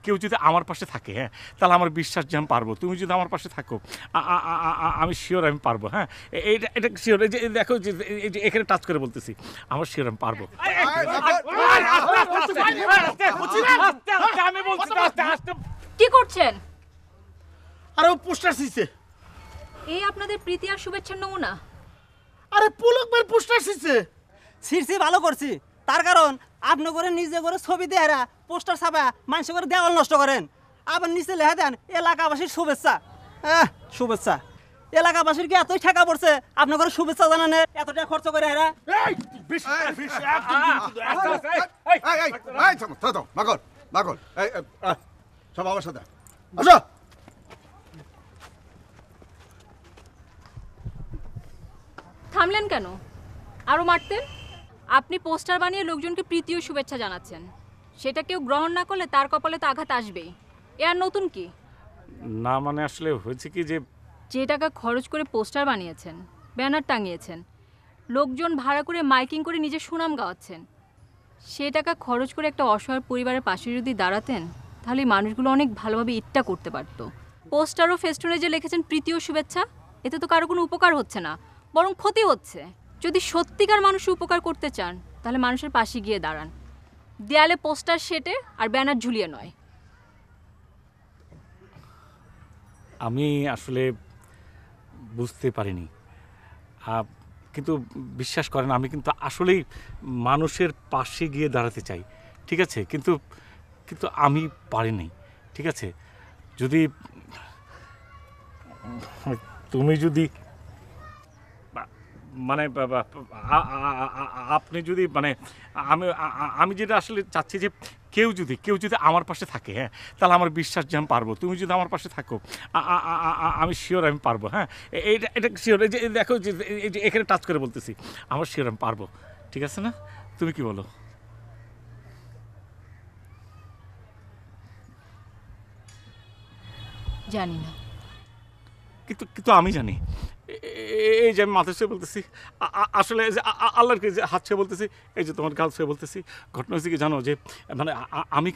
কেউ যদি আমার পাশে থাকে, হ্যাঁ, তাহলে আমার বিশ্বাস যে আমি পারবো। তুমি যদি আমার পাশে থাকো, আমি শিওর আমি পারবো। হ্যাঁ, এইটা এটা শিওর। এই যে দেখো, যে এই যে এখানে টাচ করে বলতেছি, আমার শিওর আমি পারবো। আমি বলছি কি করছেন? আরে ও পোস্টার দিছে। এই আপনাদের প্রীতি আর শুভেচ্ছার নমুনা? আরে পুলক ভাই পোস্টার দিছে। সিরসি ভালো করছি, তার কারণ আপনি করে নিজে করে ছবি দেয়া পোস্টার ছাপা মানুষ করে দেওয়াল নষ্ট করেন, আবার নিচে লেখা দেন এলাকাবাসীর শুভেচ্ছা। শুভেচ্ছা এলাকাবাসীর কি এতই ঠেকা পড়ছে আপনি করে শুভেচ্ছা জানানে এত টাকা খরচ করে এরা? সব আমার সাথে আসো। থামলেন কেন? আরো মারতেন। আপনি পোস্টার বানিয়ে লোকজনকে প্রীতি ও শুভেচ্ছা জানাচ্ছেন, সেটা কেউ গ্রহণ না করলে তার কপালে তো আঘাত আসবেই। এ আর নতুন কি? না, মানে আসলে হয়েছে কি, যে টাকা খরচ করে পোস্টার বানিয়েছেন, ব্যানার টাঙিয়েছেন, লোকজন ভাড়া করে মাইকিং করে নিজের সুনাম গাওয়াচ্ছেন, সে টাকা খরচ করে একটা অসহায় পরিবারের পাশে যদি দাঁড়াতেন, তাহলে মানুষগুলো অনেক ভালোভাবে ইটটা করতে পারত। পোস্টার ও ফেস্টুনে যে লিখেছেন প্রীতি ও শুভেচ্ছা, এতে তো কারো কোনো উপকার হচ্ছে না, বরং ক্ষতি হচ্ছে। যদি সত্যিকার মানুষের উপকার করতে চান, তাহলে মানুষের পাশে গিয়ে দাঁড়ান, দেয়ালে পোস্টার সেটে আর ব্যানার ঝুলিয়ে নয়। আমি আসলে বুঝতে পারিনি, কিন্তু বিশ্বাস করেন আমি কিন্তু আসলেই মানুষের পাশে গিয়ে দাঁড়াতে চাই, ঠিক আছে, কিন্তু কিন্তু আমি পারিনি, ঠিক আছে। যদি তুমি যদি মানে আপনি যদি মানে আমি আমি যেটা আসলে চাচ্ছি যে কেউ যদি আমার পাশে থাকে, হ্যাঁ, তাহলে আমার বিশ্বাস যে আমি পারবো। তুমি যদি আমার পাশে থাকো, আমি শিওর আমি পারবো। হ্যাঁ, এইটা এটা শিওর। এই যে দেখো, যে এই যে এখানে টাচ করে বলতেছি, আমার শিওর আমি পারবো, ঠিক আছে না? তুমি কি বলো? জানি না, কিন্তু কিন্তু আমি জানি। এই যে আমি মাথার সে বলতেছি, আসলে যে আল্লাহকে যে হাত সে বলতেছি, এই যে তোমার গাল সে বলতেছি। ঘটনা হচ্ছে কি জানো, যে মানে আমি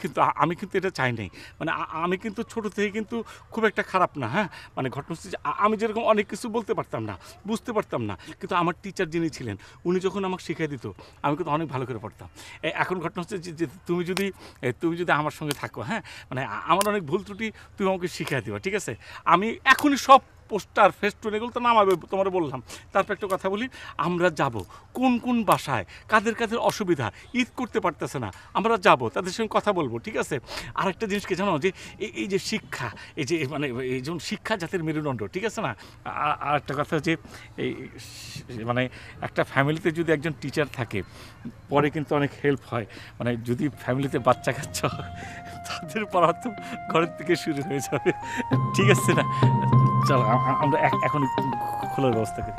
কিন্তু এটা চাই নাই। মানে আমি কিন্তু ছোটো থেকে কিন্তু খুব একটা খারাপ না। হ্যাঁ, মানে ঘটনা হচ্ছে যে আমি যেরকম অনেক কিছু বলতে পারতাম না, বুঝতে পারতাম না, কিন্তু আমার টিচার যিনি ছিলেন, উনি যখন আমাকে শিখিয়ে দিত, আমি কিন্তু অনেক ভালো করে পড়তাম। এখন ঘটনা হচ্ছে যে তুমি যদি আমার সঙ্গে থাকো, হ্যাঁ, মানে আমার অনেক ভুল ত্রুটি তুমি আমাকে শিখিয়ে দিবা, ঠিক আছে। আমি এখনই সব পোস্টার ফেস্টুন এগুলো তো নামাবে, তোমার বললাম। তারপর একটা কথা বলি, আমরা যাব কোন কোন বাসায় কাদের অসুবিধা, ঈদ করতে পারতেছে না, আমরা যাব তাদের সঙ্গে কথা বলবো, ঠিক আছে। আরেকটা জিনিসকে জানো, যে এই যে শিক্ষা, এই যে মানে এই যেমন শিক্ষা জাতির মেরুদণ্ড, ঠিক আছে না। আর একটা কথা, যে এই মানে একটা ফ্যামিলিতে যদি একজন টিচার থাকে, পরে কিন্তু অনেক হেল্প হয়। মানে যদি ফ্যামিলিতে বাচ্চা কাচ্চা হয়, তাদের পড়া তো ঘরের থেকে শুরু হয়ে যাবে, ঠিক আছে না। চলো আমরা এখন খোলার ব্যবস্থা করি।